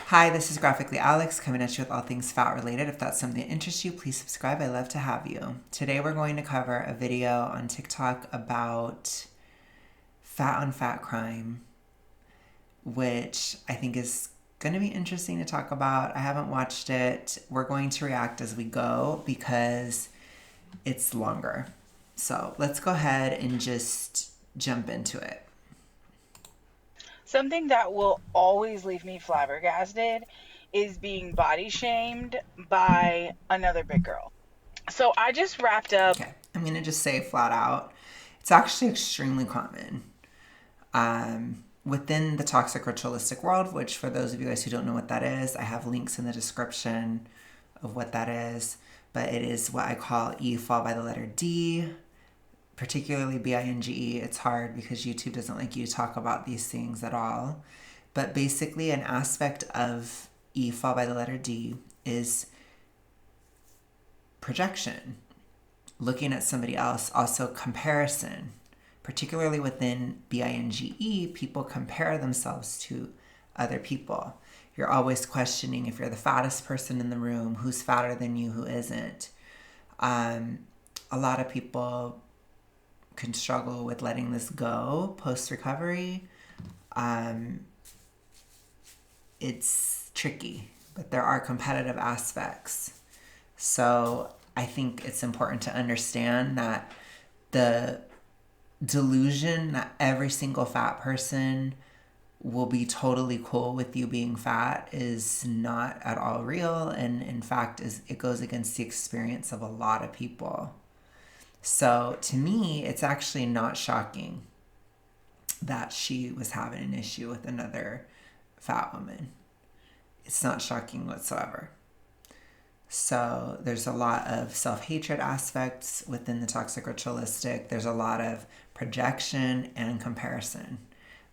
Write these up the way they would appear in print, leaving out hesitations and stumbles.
Hi, this is Graphically Alex coming at you with all things fat related. If that's something that interests you, please subscribe. I love to have you. Today we're going to cover a video on TikTok about fat on fat crime, which I think is going to be interesting to talk about. I haven't watched it. We're going to react as we go because it's longer. So let's go ahead and just jump into it. Something that will always leave me flabbergasted is being body shamed by another big girl. So I just wrapped up. Okay, I'm going to just say flat out, it's actually extremely common. Within the toxic ritualistic world, which for those of you guys who don't know what that is, I have links in the description of what that is. But it is what I call E followed by the letter D, particularly binge. It's hard because YouTube doesn't like you to talk about these things at all. But basically, an aspect of E followed by the letter D is projection, looking at somebody else, also comparison. Particularly within binge, people compare themselves to other people. You're always questioning if you're the fattest person in the room, who's fatter than you, who isn't. A lot of people can struggle with letting this go post recovery. It's tricky, but there are competitive aspects. So I think it's important to understand that the delusion that every single fat person will be totally cool with you being fat is not at all real, and in fact it goes against the experience of a lot of people. So to me, it's actually not shocking that she was having an issue with another fat woman. It's not shocking whatsoever. So there's a lot of self-hatred aspects within the toxic ritualistic. There's a lot of projection and comparison,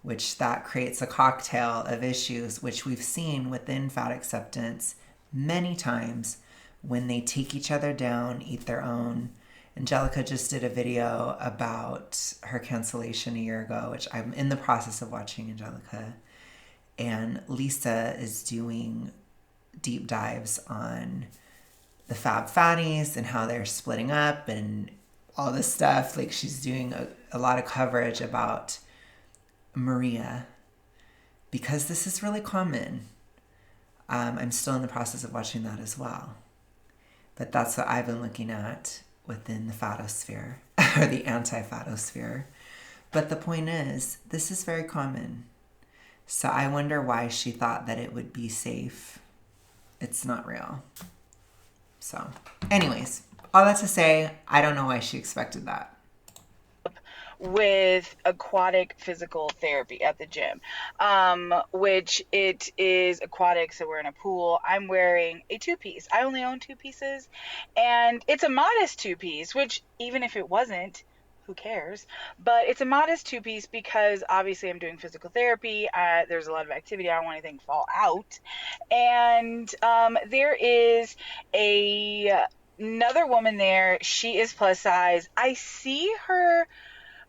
which that creates a cocktail of issues, which we've seen within fat acceptance many times when they take each other down, eat their own. Angelica just did a video about her cancellation a year ago, which I'm in the process of watching Angelica. And Lisa is doing deep dives on the Fab Fatties and how they're splitting up and all this stuff. Like, she's doing a lot of coverage about Maria because this is really common. I'm still in the process of watching that as well. But that's what I've been looking at within the fatosphere or the anti-fatosphere. But the point is, this is very common. So I wonder why she thought that it would be safe. It's not real. So, anyways, all that to say, I don't know why she expected that. With aquatic physical therapy at the gym, which it is aquatic, so we're in a pool. I'm wearing a two-piece. I only own two pieces, and it's a modest two-piece, which even if it wasn't, who cares? But it's a modest two-piece because obviously I'm doing physical therapy. There's a lot of activity. I don't want anything to fall out. And there is another woman there. She is plus size. I see her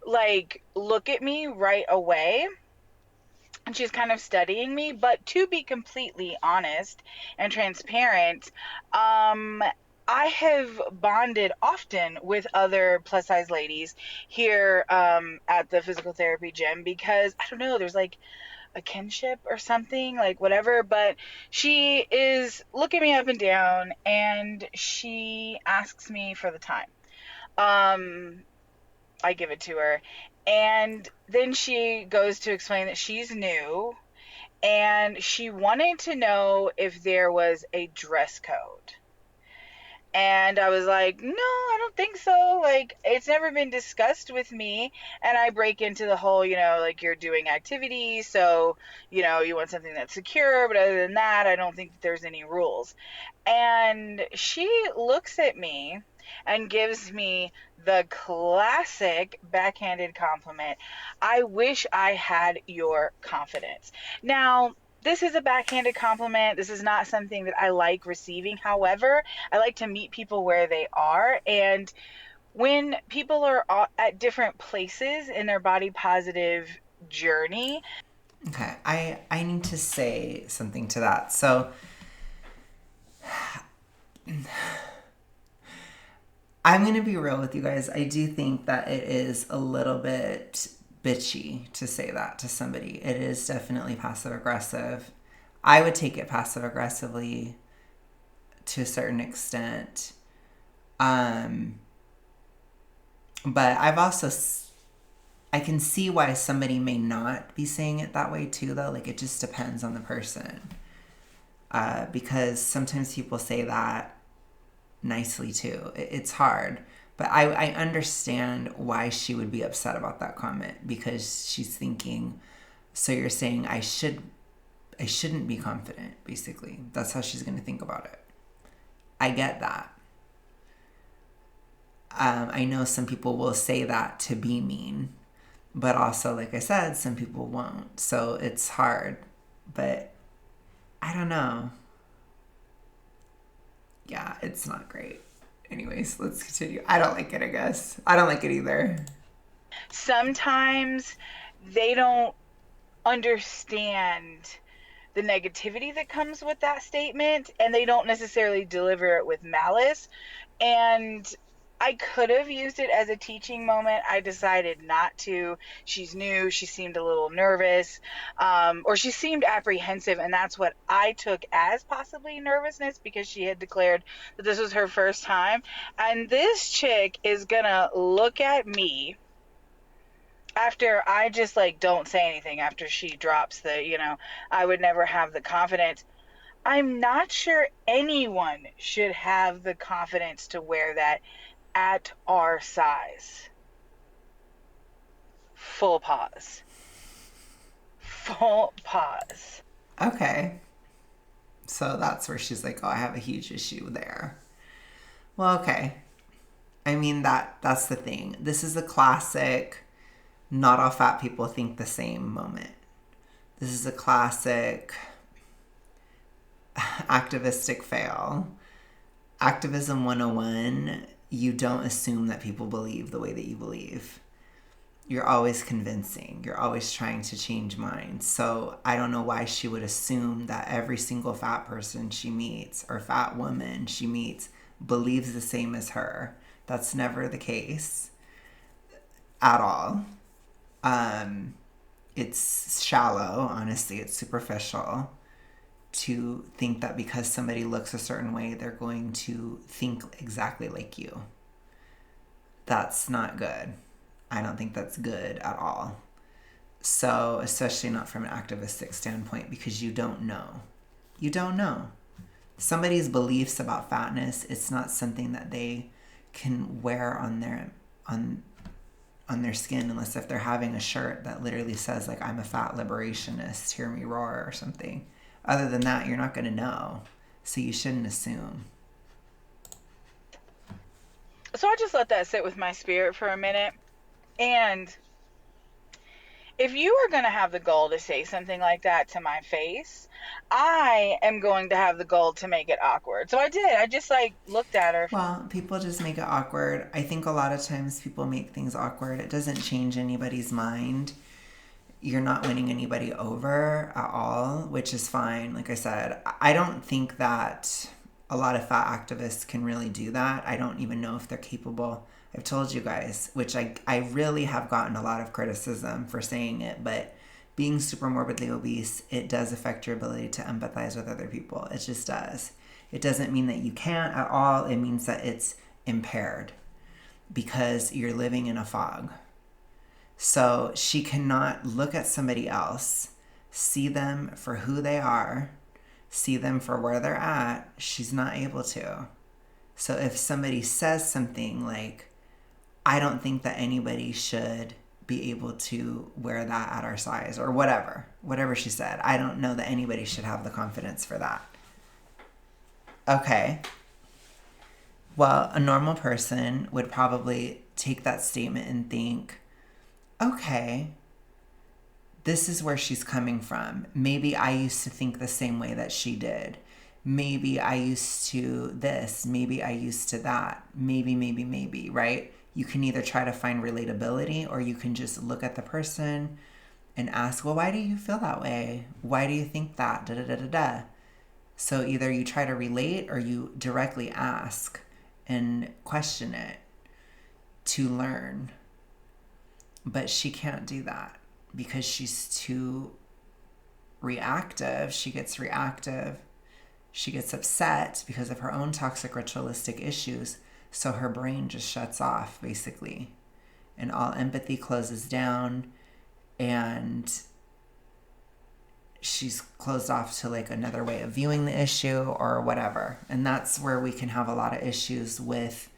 like look at me right away, and she's kind of studying me. But to be completely honest and transparent, I have bonded often with other plus size ladies here at the physical therapy gym because I don't know, there's like a kinship or something, like whatever. But she is looking me up and down, and she asks me for the time. um I give it to her. And then she goes to explain that she's new and she wanted to know if there was a dress code. And I was like, no, I don't think so. Like, it's never been discussed with me. And I break into the whole, like you're doing activities. So, you want something that's secure. But other than that, I don't think that there's any rules. And she looks at me and gives me the classic backhanded compliment. I wish I had your confidence. Now, this is a backhanded compliment. This is not something that I like receiving. However, I like to meet people where they are. And when people are at different places in their body positive journey, Okay, I need to say something to that. So I'm going to be real with you guys. I do think that it is a little bit bitchy to say that to somebody. It is definitely passive aggressive. I would take it passive aggressively to a certain extent. Um, but I can see why somebody may not be saying it that way too, though. Like, it just depends on the person. Because sometimes people say that nicely too. It's hard. But I understand why she would be upset about that comment, because she's thinking, so you're saying I shouldn't be confident, basically. That's how she's going to think about it. I get that. I know some people will say that to be mean, but also, like I said, some people won't. So it's hard. But I don't know. Yeah, it's not great. Anyways, let's continue. I don't like it, I guess. I don't like it either. Sometimes they don't understand the negativity that comes with that statement, and they don't necessarily deliver it with malice. And I could have used it as a teaching moment. I decided not to. She's new. She seemed a little nervous, or she seemed apprehensive, and that's what I took as possibly nervousness, because she had declared that this was her first time. And this chick is gonna look at me after I just like don't say anything, after she drops I would never have the confidence. I'm not sure anyone should have the confidence to wear that at our size. Full pause. Full pause. Okay. So that's where she's like, oh, I have a huge issue there. Well, okay. I mean, that's the thing. This is a classic not all fat people think the same moment. This is a classic activistic fail. Activism 101, you don't assume that people believe the way that you believe. You're always convincing. You're always trying to change minds. So I don't know why she would assume that every single fat person she meets or fat woman she meets believes the same as her. That's never the case at all. It's shallow, honestly. It's superficial to think that because somebody looks a certain way, they're going to think exactly like you. That's not good. I don't think that's good at all. So, especially not from an activistic standpoint, because you don't know. You don't know. Somebody's beliefs about fatness, it's not something that they can wear on their skin, unless if they're having a shirt that literally says, like, I'm a fat liberationist, hear me roar, or something. Other than that, you're not going to know. So you shouldn't assume. So I just let that sit with my spirit for a minute. And if you are going to have the goal to say something like that to my face, I am going to have the goal to make it awkward. So I did. I just like looked at her. Well, people just make it awkward. I think a lot of times people make things awkward. It doesn't change anybody's mind. You're not winning anybody over at all, which is fine. Like I said, I don't think that a lot of fat activists can really do that. I don't even know if they're capable. I've told you guys, which I really have gotten a lot of criticism for saying it, but being super morbidly obese, it does affect your ability to empathize with other people. It just does. It doesn't mean that you can't at all. It means that it's impaired because you're living in a fog. So she cannot look at somebody else, see them for who they are, see them for where they're at. She's not able to. So if somebody says something like, I don't think that anybody should be able to wear that at our size, or whatever she said, I don't know that anybody should have the confidence for that. Okay. Well, a normal person would probably take that statement and think, okay, this is where she's coming from. Maybe I used to think the same way that she did. Maybe I used to this. Maybe I used to that. Maybe, right? You can either try to find relatability, or you can just look at the person and ask, well, why do you feel that way? Why do you think that? Da da da da da. So either you try to relate or you directly ask and question it to learn. But she can't do that because she's too reactive. She gets reactive. She gets upset because of her own toxic ritualistic issues. So her brain just shuts off, basically. And all empathy closes down. And she's closed off to like another way of viewing the issue or whatever. And that's where we can have a lot of issues with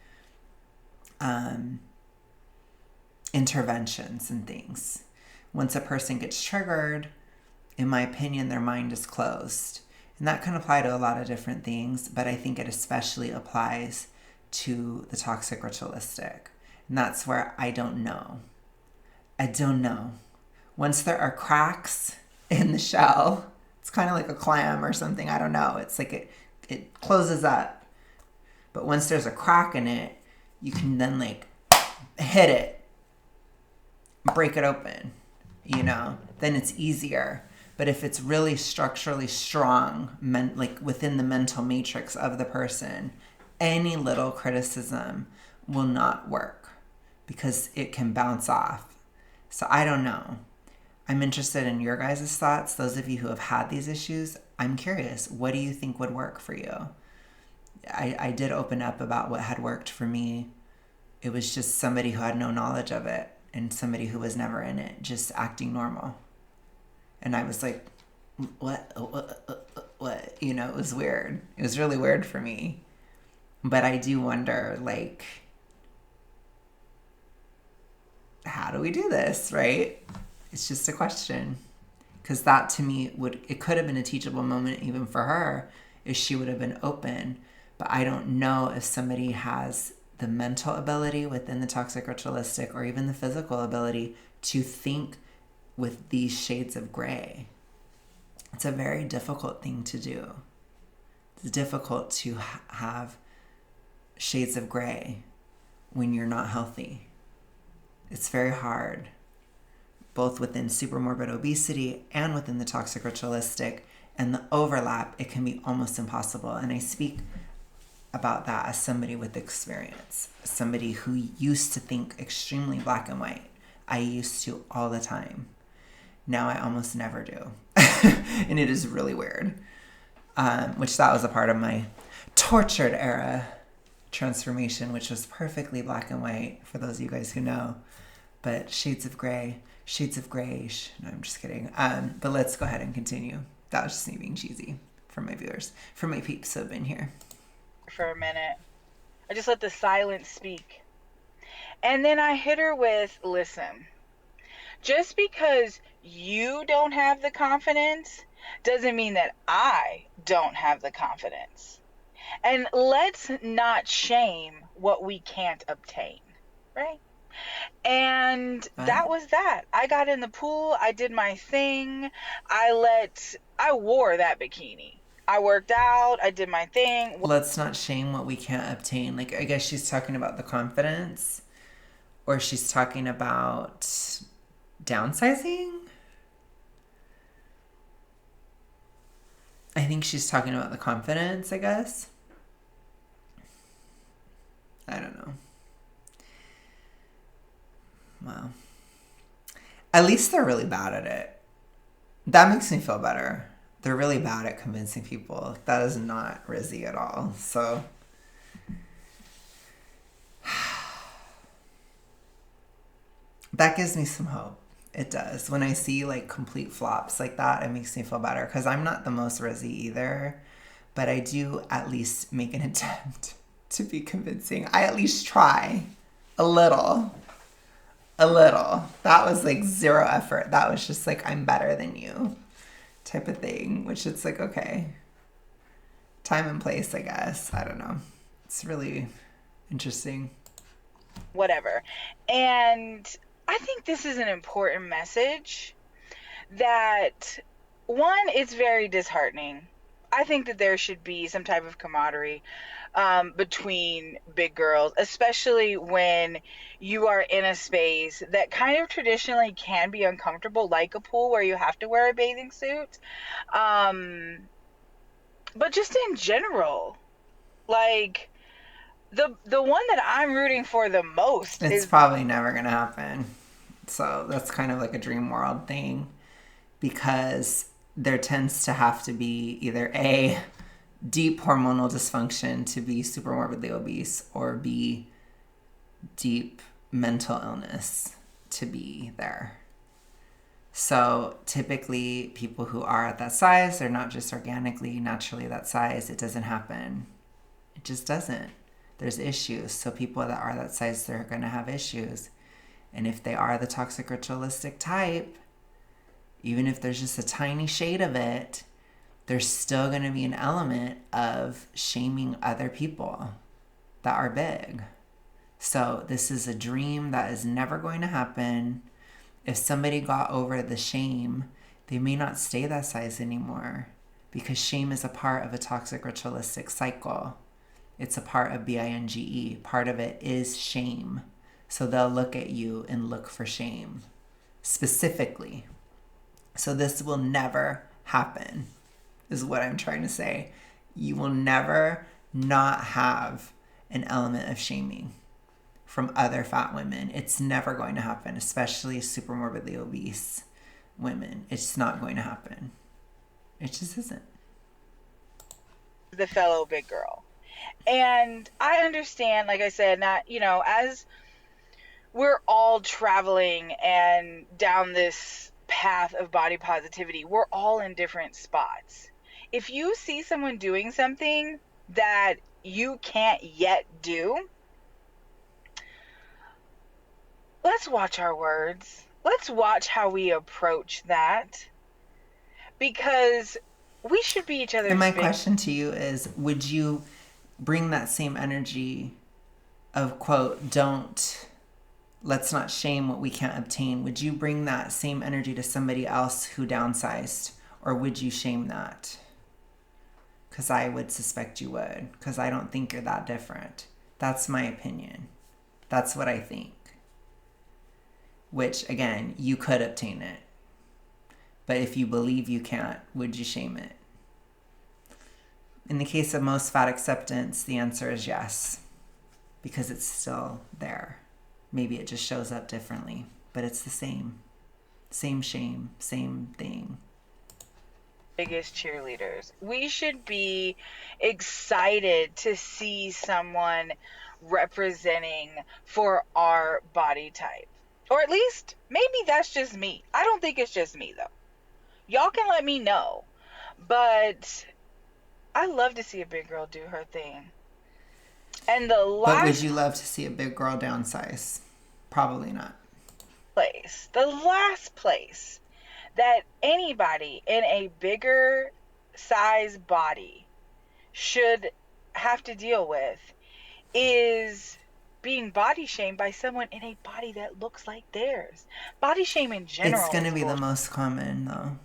interventions and things. Once a person gets triggered, in my opinion, their mind is closed. And that can apply to a lot of different things, but I think it especially applies to the toxic ritualistic. And that's where I don't know. I don't know. Once there are cracks in the shell, it's kind of like a clam or something. I don't know. It's like it closes up. But once there's a crack in it, you can then like hit it, break it open, then it's easier. But if it's really structurally strong, like within the mental matrix of the person, any little criticism will not work because it can bounce off. So I don't know. I'm interested in your guys' thoughts. Those of you who have had these issues, I'm curious. What do you think would work for you? I did open up about what had worked for me. It was just somebody who had no knowledge of it and somebody who was never in it, just acting normal. And I was like, what? It was weird. It was really weird for me. But I do wonder, like, how do we do this, right? It's just a question. Because that to me it could have been a teachable moment even for her if she would have been open. But I don't know if somebody has the mental ability within the toxic ritualistic or even the physical ability to think with these shades of gray. It's a very difficult thing to do. It's difficult to have shades of gray when you're not healthy. It's very hard, both within supermorbid obesity and within the toxic ritualistic, and the overlap, it can be almost impossible. And I speak about that as somebody with experience, somebody who used to think extremely black and white. I used to all the time. Now I almost never do. And it is really weird. Which that was a part of my tortured era transformation, which was perfectly black and white, for those of you guys who know. But shades of grayish. No, I'm just kidding. But let's go ahead and continue. That was just me being cheesy for my viewers, for my peeps who have been here. For a minute. I just let the silence speak. And then I hit her with, listen, just because you don't have the confidence doesn't mean that I don't have the confidence. And let's not shame what we can't obtain, right? And that was that. I got in the pool. I did my thing. I wore that bikini. I worked out. I did my thing. Let's not shame what we can't obtain. Like, I guess she's talking about the confidence, or she's talking about downsizing. I think she's talking about the confidence, I guess. I don't know. Well, at least they're really bad at it. That makes me feel better. They're really bad at convincing people. That is not Rizzy at all. So that gives me some hope. It does. When I see like complete flops like that, it makes me feel better, because I'm not the most Rizzy either, but I do at least make an attempt to be convincing. I at least try a little. That was like zero effort. That was just like, I'm better than you type of thing, which it's like, okay, time and place, I guess. I don't know. It's really interesting. Whatever. And I think this is an important message that, one, it's very disheartening. I think that there should be some type of camaraderie between big girls, especially when you are in a space that kind of traditionally can be uncomfortable, like a pool where you have to wear a bathing suit. Um, but just in general, like the one that I'm rooting for the most It's is probably never going to happen. So that's kind of like a dream world thing, because there tends to have to be either A, deep hormonal dysfunction to be super morbidly obese, or B, deep mental illness to be there. So typically, people who are at that size, they're not just organically, naturally that size. It doesn't happen. It just doesn't. There's issues. So people that are that size, they're going to have issues. And if they are the toxic ritualistic type, even if there's just a tiny shade of it, there's still going to be an element of shaming other people that are big. So this is a dream that is never going to happen. If somebody got over the shame, they may not stay that size anymore, because shame is a part of a toxic ritualistic cycle. It's a part of BINGE. Part of it is shame. So they'll look at you and look for shame specifically. So this will never happen, is what I'm trying to say. You will never not have an element of shaming from other fat women. It's never going to happen, especially super morbidly obese women. It's not going to happen. It just isn't. the fellow big girl. And I understand, like I said, not, as we're all traveling and down this path of body positivity, we're all in different spots. If you see someone doing something that you can't yet do, let's watch our words. Let's watch how we approach that, because we should be each And other's my big. question to you is, would you bring that same energy of, quote, let's not shame what we can't obtain? Would you bring that same energy to somebody else who downsized? Or would you shame that? Because I would suspect you would, because I don't think you're that different. That's my opinion. That's what I think. Which, again, you could obtain it. But if you believe you can't, would you shame it? In the case of most fat acceptance, the answer is yes, because it's still there. Maybe it just shows up differently, but it's the same. Same shame, same thing. Biggest cheerleaders. We should be excited to see someone representing for our body type. Or at least, maybe that's just me. I don't think it's just me, though. Y'all can let me know. But I love to see a big girl do her thing. And But would you love to see a big girl downsize? Probably not. the last place that anybody in a bigger size body should have to deal with is being body shamed by someone in a body that looks like theirs. Body shame in It's general going to is be the bullshit. most common, though.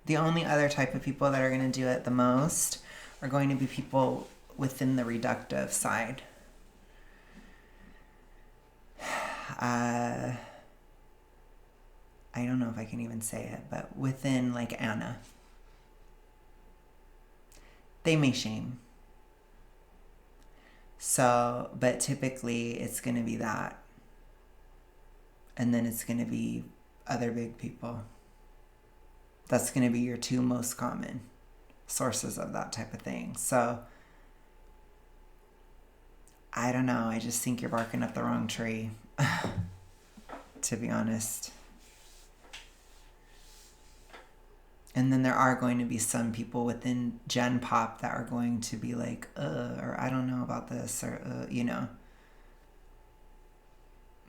The only other type of people that are going to do it the most are going to be people within the reductive side. I don't know if I can even say it, but within, like, Anna, they may shame. So, but typically it's going to be that. And then it's going to be other big people. That's going to be your two most common sources of that type of thing. So, I don't know. I just think you're barking up the wrong tree, to be honest. And then there are going to be some people within Gen Pop that are going to be like, or I don't know about this, or,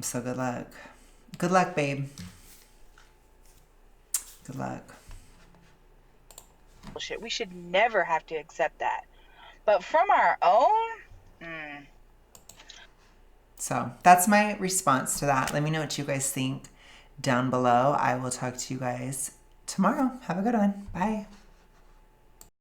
So good luck. Good luck, babe. Good luck. Bullshit. We should never have to accept that. But from our own, So that's my response to that. Let me know what you guys think down below. I will talk to you guys tomorrow. Have a good one. Bye.